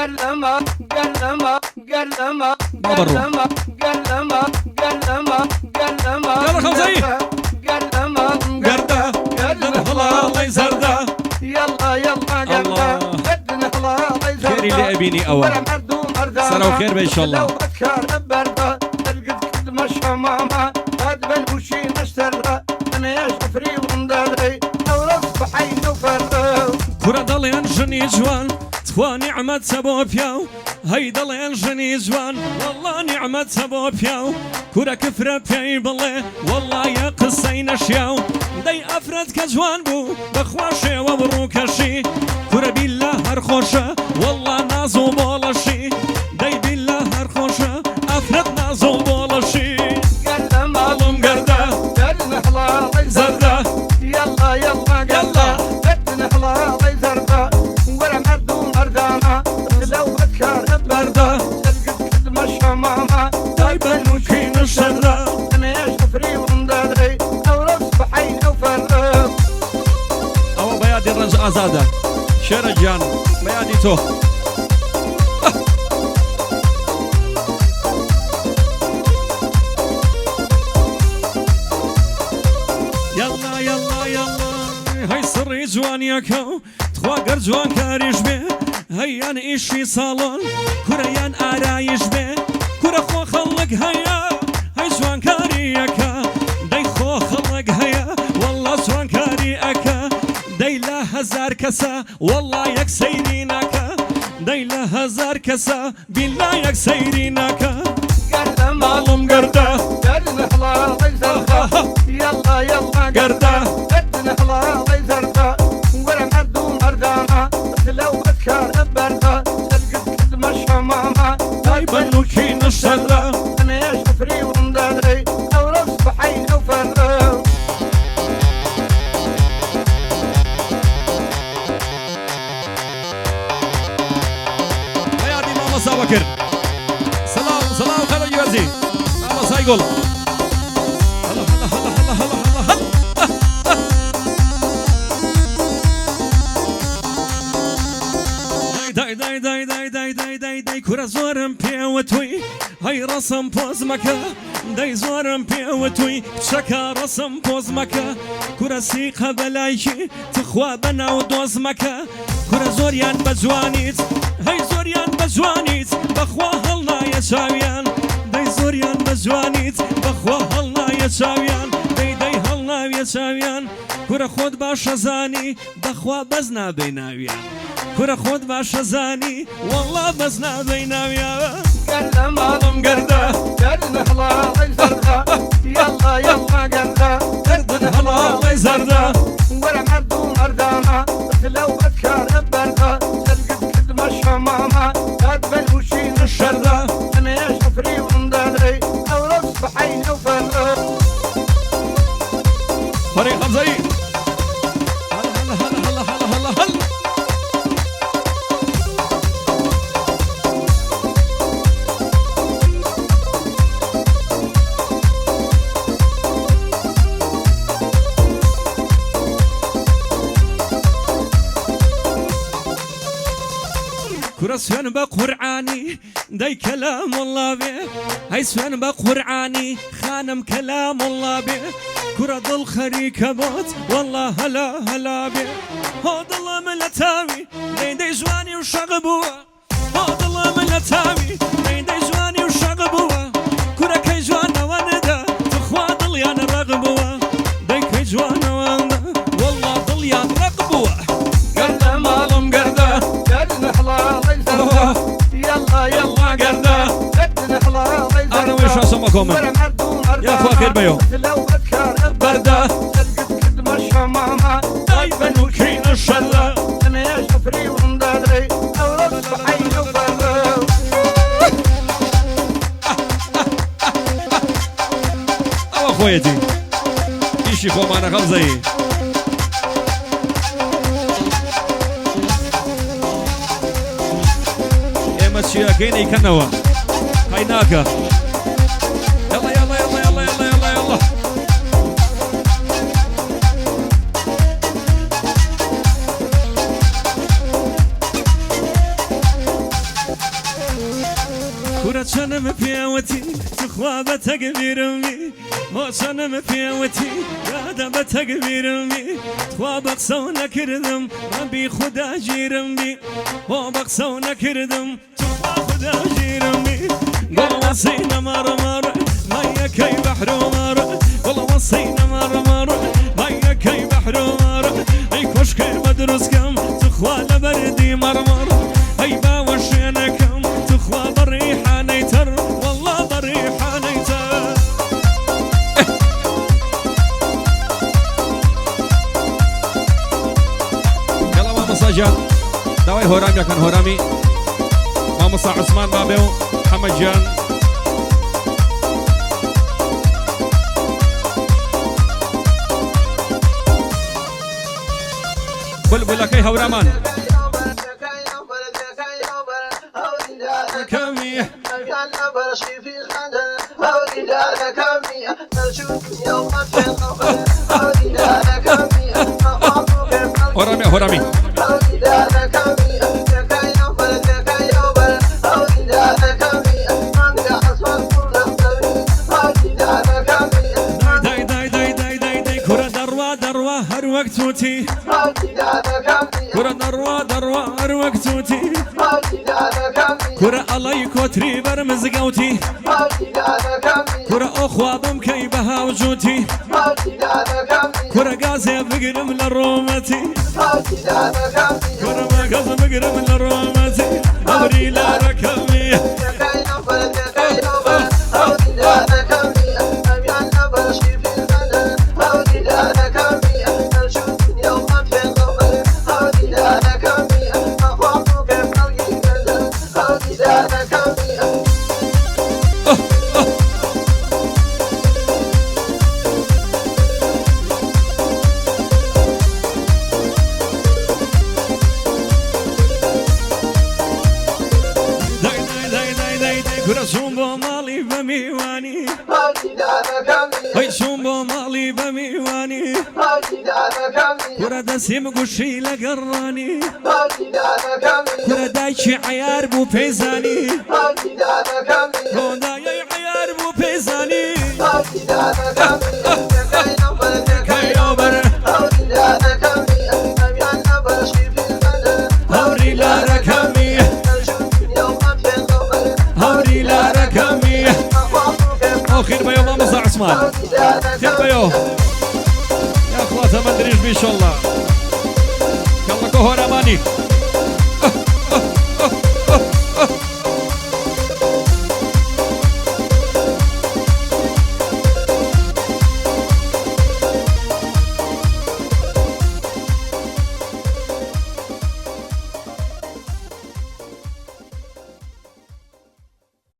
قلما قلما قلما ما برو قلما قلما قلما قلما يلا خمسة قلما قردة قردة هلا الله يزردة يلا يلا قلما قدنا هلا الله يزردة خير اللي أبيني أول سنة وخير بإن شاء الله لو بكار بردة تلقد كلمة شمامة هاد وشي نشترها أنا يا شفري وندري لو رصف حي نفرد كرة ضلين جني جوان تخوا نعمة سبو بياو هاي ضلين جني جوان والله نعمة سبو بياو كرة كفرة بياي بالله والله يا قصي نشياو داي أفرد كجوان بو بخواشي وبروكشي كرة بالله هرخوشة والله نازو بولشي داي بالله هرخوشة أفرد نازو بولشي قلما اللهم قردة قلنا هلا الله زردة يلا يلا قلما قدنا هلا الله يزردة ولا مردو مردانة لو بكار بردة تلقد كلمة شمامة دايما وكين الشردة أنا يا شفري وندري لو رصف حي نفرد أو بيادي الرنج آزادة شرجان بيادي تو يلا يلا يلا هاي سري جوان ياكو تخوا جوان كاريش بي هيان إيشي صالون كريان آرايش بي كرة خو خلق هيا هاي جوان كاري ياكا داي خو خلق هيا والله جوان كاري أكا داي لا هزار كسا والله يك سيريناكا داي لا هزار كسا بالله يك سيريناكا قلما معلوم قردة قلنا هلا الله يزردة يلا يلا قردة قدنا هلا الله يزردة ولا مردو مردانة لو بكار بردة تلقد كلمة شمامة دايما وكين الشردة أنا يا شفري وندري لو رصف حي نفرد بيادي ماما سابكر سلام سلام خلال يوزي ماما سايقول هلا هلا هلا هلا هلا هلا داي داي داي داي داي داي داي داي كرة زورم بيوتوي هاي رسم بوز مكا داي زورم بيوتوي شكا رسم بوز مكا كرة سيقها بلايشي تخوا بنا ودوز مكا كرة زوريان بجوانيت هاي زوريان بجوانيت بخوا هلنا يا شاويان داي زوريان بجوانيت بخوا هلنا يا شاويان داي داي هلنا يا شاويان كرة خود باش زاني بخوا بزنا بيناويان كرة خود باش زاني والله بزنا بيناويان قلما معلوم قردة قلنا هلا الله يزردة يلا يلا قلنا قردة هلا الله يزردة ولا مردو مردانة لو بكار بردة تلقد كلمة شمامة هاد وشي الشردة أنا يا شفري وندري لو رصف حي نفرد فريق حمزي هلا هلا هلا هلا هلا هلا هلا كرة سوين بقرعاني داي كلام الله به هاي سوين بقرعاني خانم كلام الله به كرة ضل خريكة موت والله هلا هلا به هاد الله ملتاوي داي داي جواني وشغبوه هاد الله ملتاوي داي داي جواني وشغبوه كرة كي جوانا وندا تخوا ضليان رغبوه داي كي جوانا وندا والله ضليان رغبوه قردة معلوم قردة قلنا هلا الله يزردة يلا يلا قردة قدنا هلا الله أنا يزردة ويش أسمكم ولا مردو مردانة يا أخوة خير بيو لو بكار بردة تلقد كلمة شمامة دايما وكين الشردة أنا يا شفري وندري لو رصف حي نفرد أو أخويتي إيشي خو معنا خمزي إيما تشياكيني كنوا هيناكا يلا يلا يلا يلا يلا يلا يلا كرة شنم بياوتي تخوى بتكبيرمي مو شنم بياوتي قاعدة بتكبيرمي تخوى بقصونا كردم ربي خدا جيرمي مو بقصونا كردم تخوى خدا جيرمي قول وصينا مرمر مايا كي بحر ومر قول وصينا مرمر مايا كي بحر ومر اي كشكي بدرس كم تخوى لبردي مرمر اي باوشينا كم تخوى ضريحة نيتر والله ضريحة نيتر يلا ماما سجاد داوي هورام يكن هورامي ماما صاع عثمان بابيو محمد جان بلبل كي هورامان كمية هرامي هرامي داي كرة دروا هر وقت توتي كرة دروا هر وقت توتي كرة الله يكوتري برمز قوتي كرة أخوة بمكي بها وجوتي كرة قاسي بقرم للرومتي كرة ما قاسي بقرم للرومتي أبري لا ركمي كرة شومبو مالي بميواني هاي شومبو مالي بميواني كرة دسيم قشي لقراني كرة دايشي عيار بو بيزاني كرة دايشي عيار بو بيزاني كيوبر هوري لا ركمي هوري لا ركمي خير بيو ماما صاع عثمان خير بيو يا اخواتها ما ادريش بيه ان شاء الله يلا كهور اماني